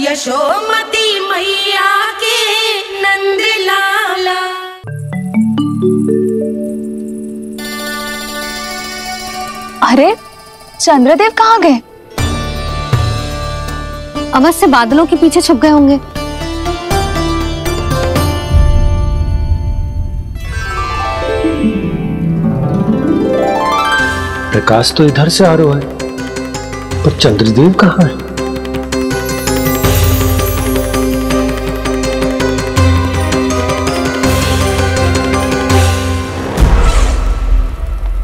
यशोमती मैया के नंद लाला। अरे चंद्रदेव कहाँ गए? अवश्य बादलों के पीछे छुप गए होंगे। प्रकाश तो इधर से आ रहा है, पर चंद्रदेव कहाँ है?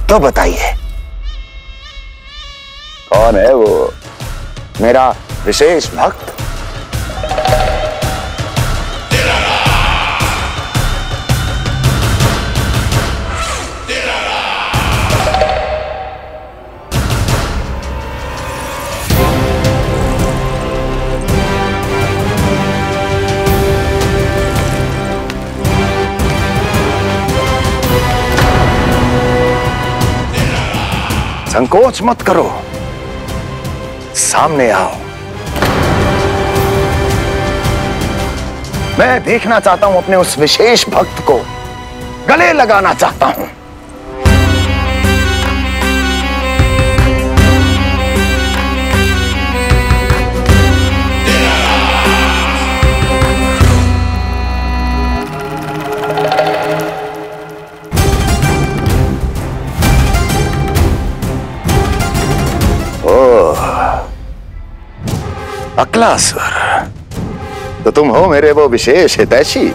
तो बताइए कौन है वो मेरा विशेष भक्त? संकोच मत करो, सामने आओ। मैं देखना चाहता हूं अपने उस विशेष भक्त को, गले लगाना चाहता हूं। अक्लासुर, तो तुम हो मेरे वो विशेष हितैषी।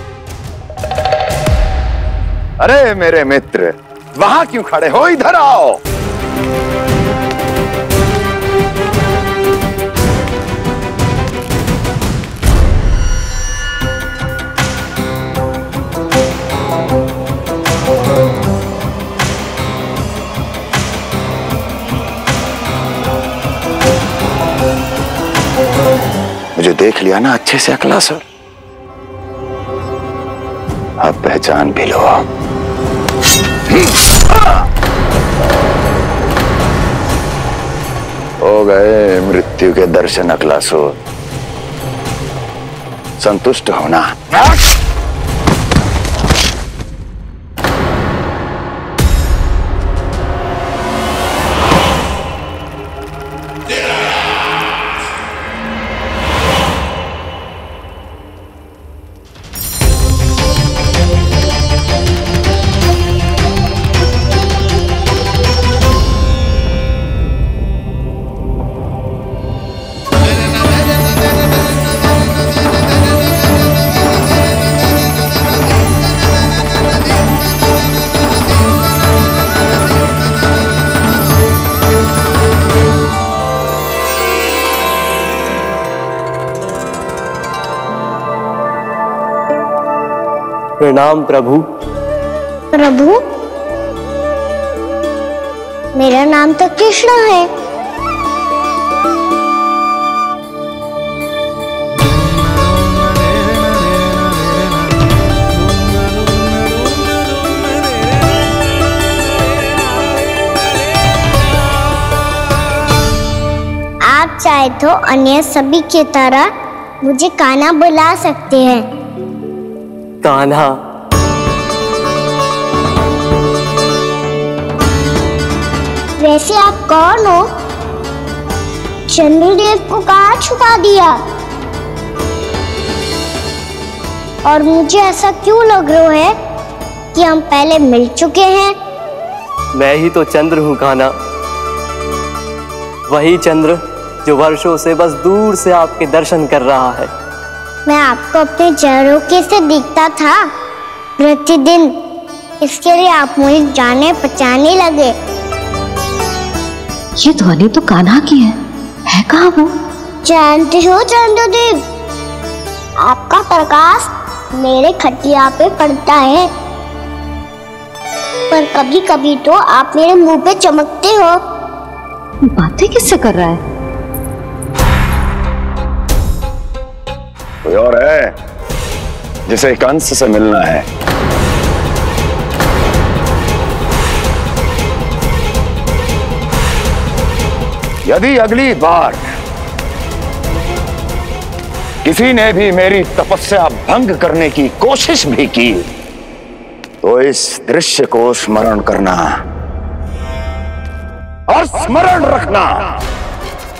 अरे मेरे मित्र, वहां क्यों खड़े हो? इधर आओ। मुझे देख लिया ना अच्छे से अक्लासुर? अब पहचान भी लो। हो गए मृत्यु के दर्शन अक्लासुर, संतुष्ट होना। प्रणाम प्रभु। प्रभु, मेरा नाम तो कृष्ण है। आप चाहे तो अन्य सभी की तरह मुझे कान्हा बुला सकते हैं। कान्हा? वैसे आप कौन हो? चंद्रदेव को कहाँ छुपा दिया? और मुझे ऐसा क्यों लग रहा है कि हम पहले मिल चुके हैं? मैं ही तो चंद्र हूँ कान्हा, वही चंद्र जो वर्षों से बस दूर से आपके दर्शन कर रहा है। मैं आपको अपने झरोखे से दिखता था प्रतिदिन, इसके लिए आप मुझे जाने पहचाने लगे। ये ध्वनि तो कान्हा की है कहाँ वो? जानते हो चंद्रदेव, आपका प्रकाश मेरे खटिया पे पड़ता है, पर कभी कभी तो आप मेरे मुंह पे चमकते हो। बातें किससे कर रहा है? कोई और है जिसे कंस से मिलना है? यदि अगली बार किसी ने भी मेरी तपस्या भंग करने की कोशिश भी की तो इस दृश्य को स्मरण करना और स्मरण रखना,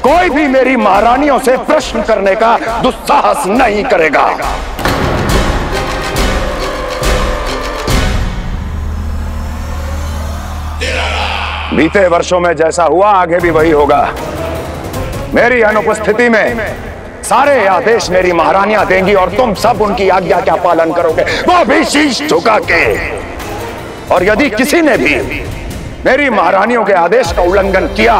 कोई भी मेरी महारानियों से प्रश्न करने का दुस्साहस नहीं करेगा। बीते वर्षों में जैसा हुआ आगे भी वही होगा। मेरी अनुपस्थिति में सारे आदेश मेरी महारानियां देंगी और तुम सब उनकी आज्ञा का पालन करोगे, वो भी शीश झुका के। और यदि किसी ने भी मेरी महारानियों के आदेश का उल्लंघन किया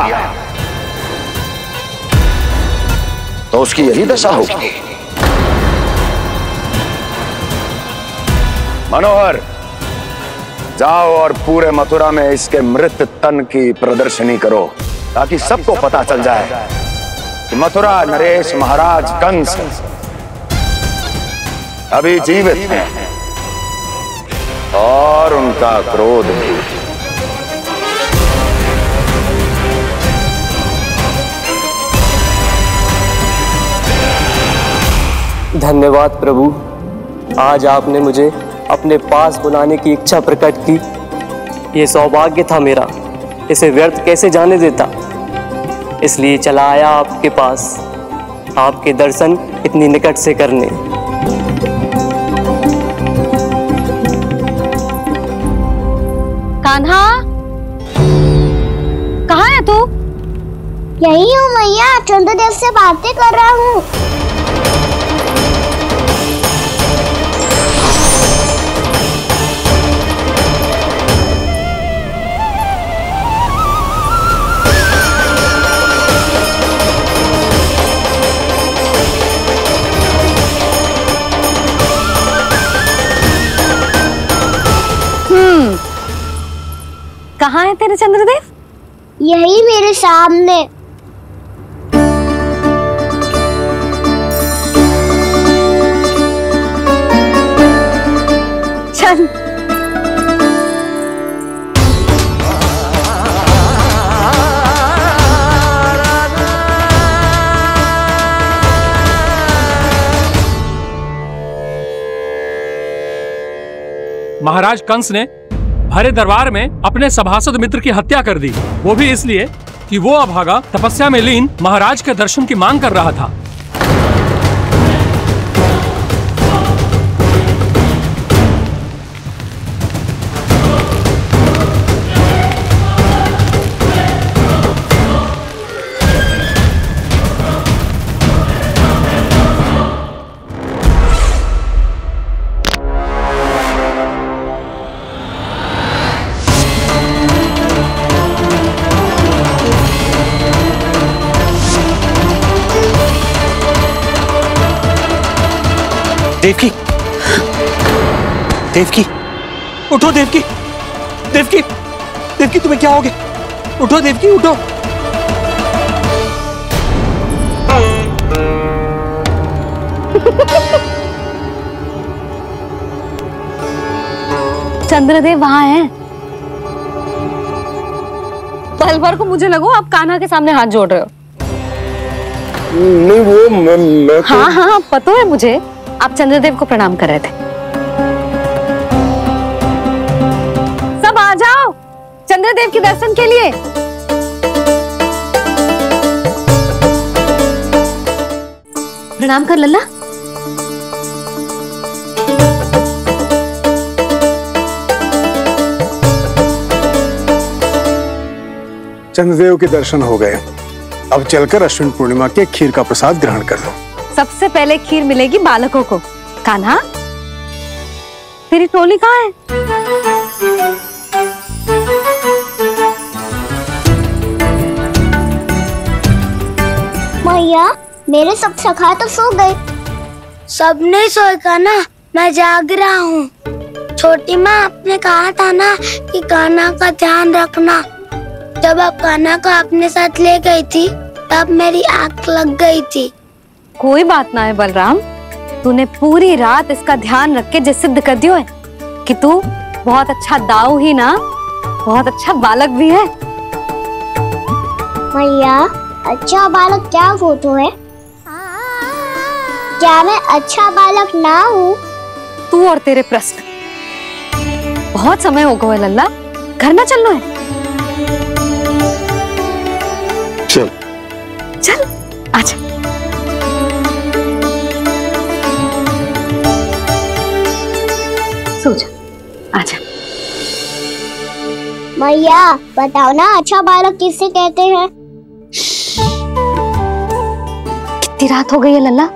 तो उसकी यही दशा होगी। मनोहर, जाओ और पूरे मथुरा में इसके मृत तन की प्रदर्शनी करो ताकि सबको पता चल जाए कि मथुरा नरेश महाराज कंस अभी जीवित हैं और उनका क्रोध भी। धन्यवाद प्रभु, आज आपने मुझे अपने पास बुलाने की इच्छा प्रकट की। ये सौभाग्य था मेरा, इसे व्यर्थ कैसे जाने देता। इसलिए चला आया आपके पास, आपके दर्शन इतनी निकट से करने। कान्हा, कहाँ है तू? यही हूँ मैया, चंद्रदेव से बातें कर रहा हूँ। कहाँ है तेरे चंद्रदेव? यही मेरे सामने। चल। महाराज कंस ने भरे दरबार में अपने सभासद मित्र की हत्या कर दी, वो भी इसलिए कि वो अभागा तपस्या में लीन महाराज के दर्शन की मांग कर रहा था। देवकी, देवकी, उठो देवकी, देवकी, देवकी तुम्हें क्या हो गया? उठो देवकी, उठो। चंद्रदेव वहां हैं। पल भर को मुझे लगो आप कान्हा के सामने हाथ जोड़ रहे हो। नहीं, वो मैं हाँ हाँ पता है मुझे, आप चंद्रदेव को प्रणाम कर रहे थे। सब आ जाओ चंद्रदेव के दर्शन के लिए। प्रणाम कर लल्ला। चंद्रदेव के दर्शन हो गए, अब चलकर अश्विन पूर्णिमा के खीर का प्रसाद ग्रहण कर लो। सबसे पहले खीर मिलेगी बालकों को। कान्हा, तेरी टोली कहाँ है? मैया, मेरे सब सखा तो सो गए। सब नहीं सोए कान्हा, मैं जाग रहा हूँ। छोटी माँ, आपने कहा था ना कि कान्हा का ध्यान रखना। जब आप कान्हा को अपने साथ ले गई थी तब मेरी आंख लग गई थी। कोई बात ना है बलराम, तूने पूरी रात इसका ध्यान रख के जिस सिद्ध कर दियो है कि तू बहुत अच्छा दाऊ ही ना, बहुत अच्छा बालक भी है। मैया, अच्छा बालक क्या फोटो है? क्या मैं अच्छा बालक ना हूँ? तू और तेरे प्रश्न। बहुत समय हो गया लल्ला, घर में चलना है। चल चल आजा। सो जा, आजा। मैया बताओ ना, अच्छा बालक किसे कहते हैं? कितनी रात हो गई है लल्ला?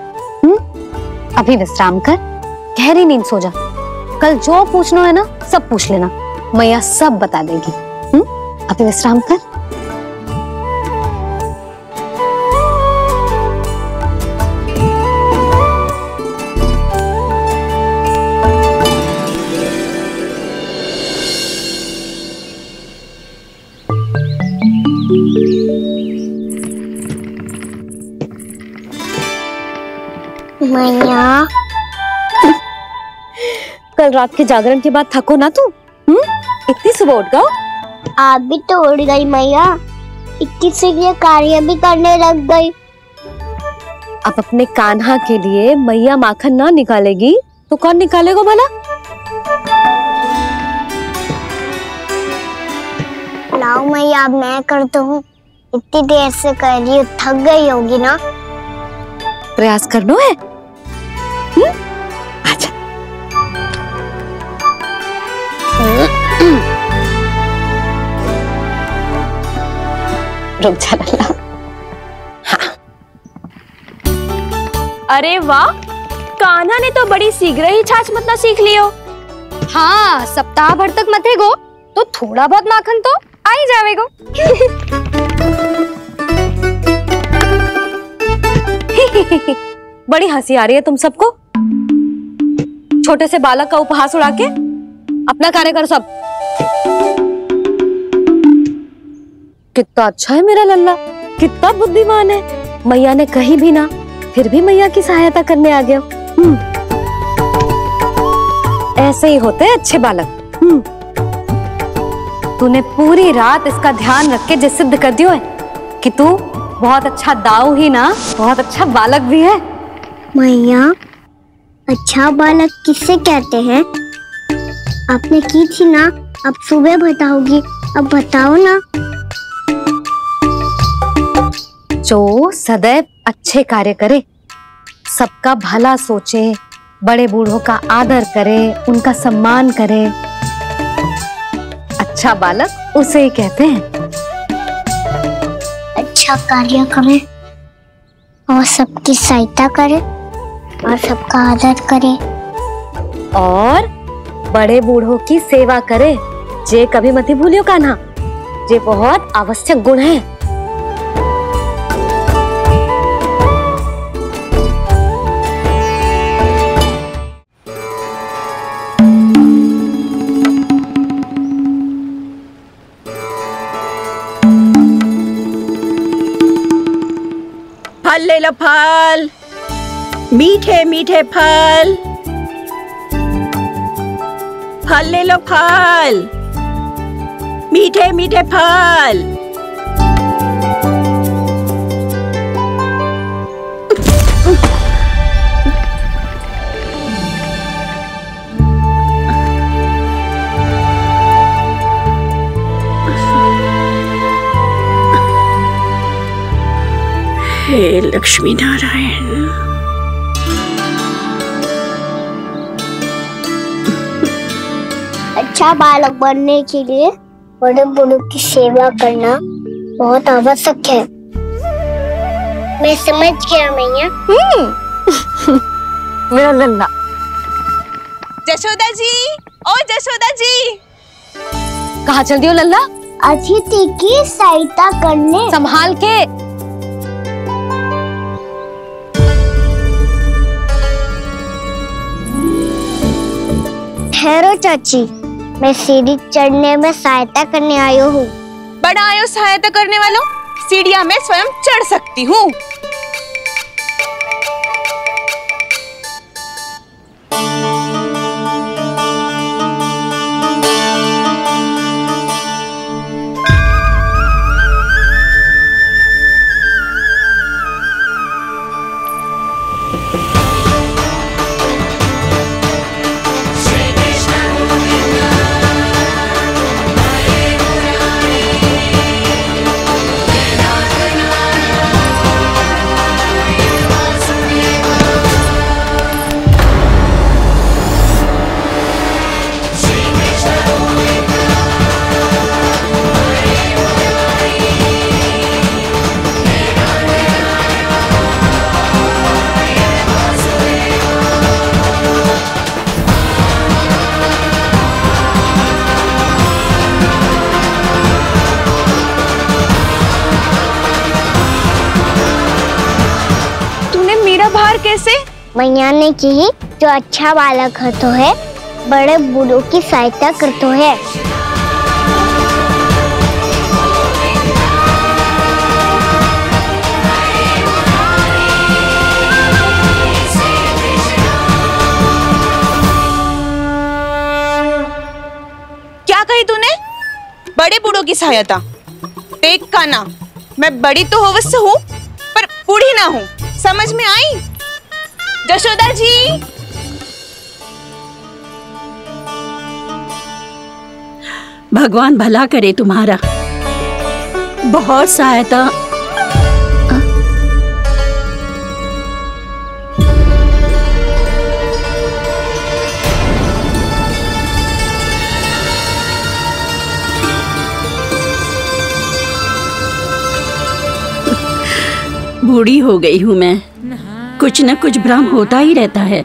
अभी विश्राम कर, गहरी नींद सो जा। कल जो पूछना है ना सब पूछ लेना, मैया सब बता देगी। अभी विश्राम कर। मैया कल रात के जागरण के बाद थको ना तू? इतनी सुबह उठ गया? आप भी तो उड़ गई मैया, इतनी सी कार्य भी करने लग गई। अब अपने कान्हा के लिए मैया माखन ना निकालेगी तो कौन निकालेगा भला? लाओ मैया, अब मैं करता हूँ। इतनी देर से कर रही हूँ, थक गई होगी ना। प्रयास करना है। आजा। रुक जा लल्ला। हाँ। अरे वाह, कान्हा ने तो बड़ी शीघ्र ही छाछ मतना सीख लियो। हाँ, सप्ताह भर तक मते गो तो थोड़ा बहुत माखन तो आ ही जाएगो। बड़ी हंसी आ रही है तुम सबको। छोटे से बालक का उपहास उड़ा के अपना कार्य करो सब। कितना अच्छा है मेरा लल्ला, कितना बुद्धिमान है। मैया ने कहीं भी ना, फिर भी मैया की सहायता करने आ गया। ऐसे ही होते हैं अच्छे बालक। तूने पूरी रात इसका ध्यान रख के जो सिद्ध कर दियो है कि तू बहुत अच्छा दाऊ ही ना, बहुत अच्छा बालक भी है। मैया, अच्छा बालक किससे कहते हैं? आपने की थी ना, अब सुबह बताओगी, अब बताओ ना। जो सदैव अच्छे कार्य करे, सबका भला सोचे, बड़े बूढ़ों का आदर करे, उनका सम्मान करे, अच्छा बालक उसे ही कहते हैं। अच्छा कार्य करे और सबकी सहायता करे और सबका आदर करे और बड़े बूढ़ों की सेवा करे। जे कभी मत भूलियो कान्हा, जे बहुत आवश्यक गुण है। फल ले लो, फल, मीठे मीठे फल। फल ले लो, फल, मीठे मीठे फल। हे लक्ष्मी नारायण। अच्छा बालक बनने के लिए बड़े बूढ़ों की सेवा करना बहुत आवश्यक है। मैं समझ गया मैया। मेरा लल्ला। जशोदा जी, ओ जशोदा जी। कहाँ चल दियो लल्ला? अतिथि की सहायता करने। संभाल के। ठहरो चाची, मैं सीढ़ी चढ़ने में सहायता करने आई हूँ। बड़ा आयो सहायता करने वालों, सीढ़ियाँ मैं स्वयं चढ़ सकती हूँ। मैया ने की जो अच्छा बालक होतो है बड़े बूढ़ों की सहायता करतो है। क्या कही तूने? बड़े बूढ़ों की सहायता? देख कान्हा, मैं बड़ी तो अवश्य हूँ पर बूढ़ी ना हूँ, समझ में आई? जशोदा जी, भगवान भला करे तुम्हारा। बहुत सहायता। बूढ़ी हो गई हूँ मैं, कुछ न कुछ भ्रम होता ही रहता है।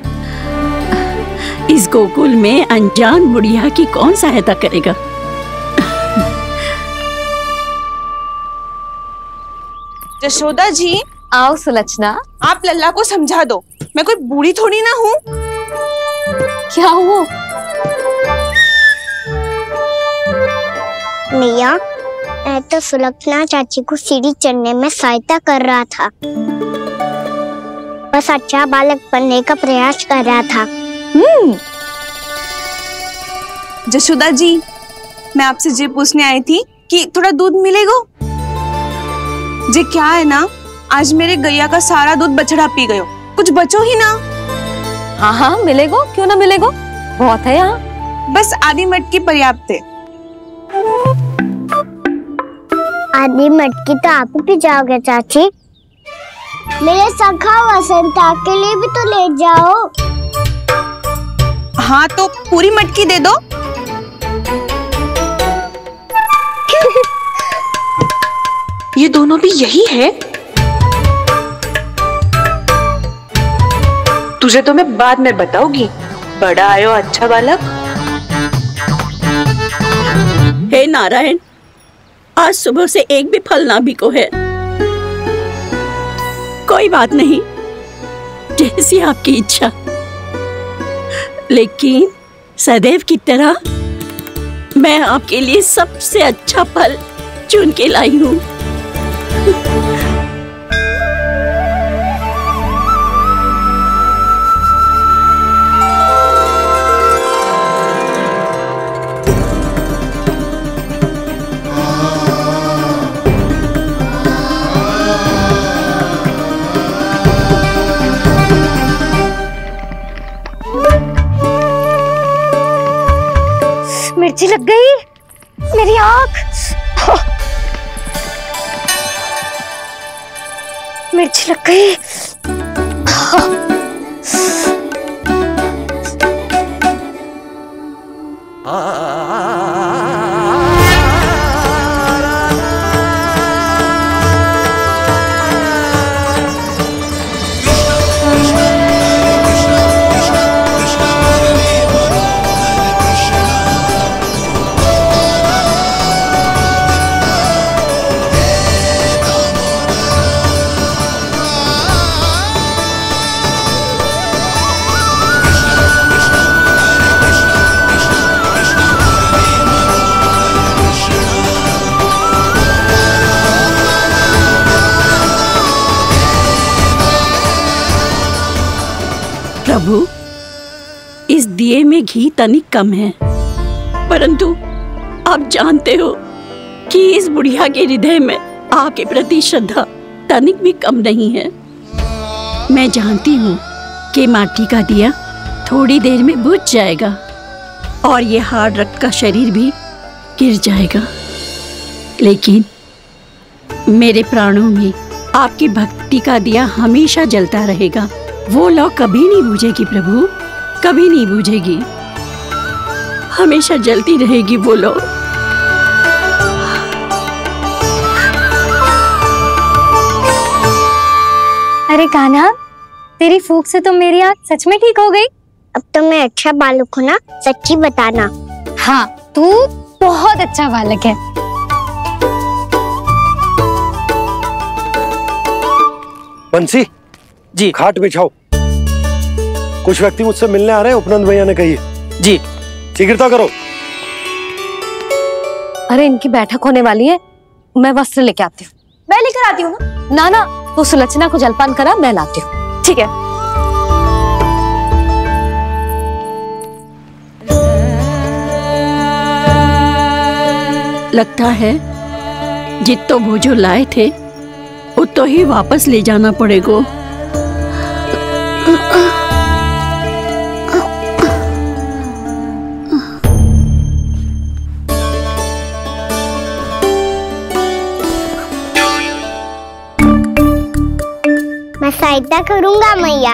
इस गोकुल में अनजान बुढ़िया की कौन सहायता करेगा? जशोदा जी, आओ सुलक्षणा। आप लल्ला को समझा दो, मैं कोई बूढ़ी थोड़ी ना हूँ। क्या हुआ? मैया, मैं तो सुलक्षणा चाची को सीढ़ी चढ़ने में सहायता कर रहा था, बस अच्छा बालक बनने का प्रयास कर रहा था। जशोदा जी, मैं आपसे ये पूछने आई थी कि थोड़ा दूध मिलेगा? जे क्या है ना, आज मेरे गैया का सारा दूध बछड़ा पी गयो, कुछ बचो ही ना। हाँ हाँ मिलेगो, क्यों ना मिलेगो, बहुत है यहाँ। बस आधी मटकी पर्याप्त है। आधी मटकी तो आप ही पी जाओगे चाची, मेरे सखा वसंता के लिए भी तो ले जाओ। हाँ तो पूरी मटकी दे दो। ये दोनों भी यही है? तुझे तो मैं बाद में बताऊंगी, बड़ा आयो अच्छा बालक। हे नारायण, आज सुबह से एक भी फल ना बिको है। कोई बात नहीं, जैसी आपकी इच्छा, लेकिन सदैव की तरह मैं आपके लिए सबसे अच्छा फल चुन के लाई हूँ। मिर्ची लग गई मेरी आँख। मिर्ची लग गई। प्रभु, इस दिए में घी तनिक कम है, परंतु आप जानते हो कि इस बुढ़िया के हृदय में आपके प्रति श्रद्धा तनिक भी कम नहीं है। मैं जानती हूँ कि माटी का दिया थोड़ी देर में बुझ जाएगा और ये हार्ड रक्त का शरीर भी गिर जाएगा, लेकिन मेरे प्राणों में आपकी भक्ति का दिया हमेशा जलता रहेगा। वो लौ कभी नहीं बुझेगी प्रभु, कभी नहीं बुझेगी, हमेशा जलती रहेगी वो लौ। अरे कान्हा, तेरी फूंक से तो मेरी आँख सच में ठीक हो गई। अब तो मैं अच्छा बालक हूँ ना, सच्ची बताना। हाँ, तू बहुत अच्छा बालक है। बंसी जी, खाट बिछाओ। कुछ व्यक्ति मुझसे मिलने आ रहे हैं, उपनंद भैया ने कही। जी शीघ्रता करो। अरे इनकी बैठक होने वाली है, मैं वस्त्र लेके आती हूँ। मैं लेकर आती हूँ ना। ना तो सुलक्षणा को जलपान करा, मैं लाती हूँ। ठीक है। लगता है जितो वो जो लाए थे वो तो ही वापस ले जाना पड़ेगा। मैं सहायता करूंगा मैया।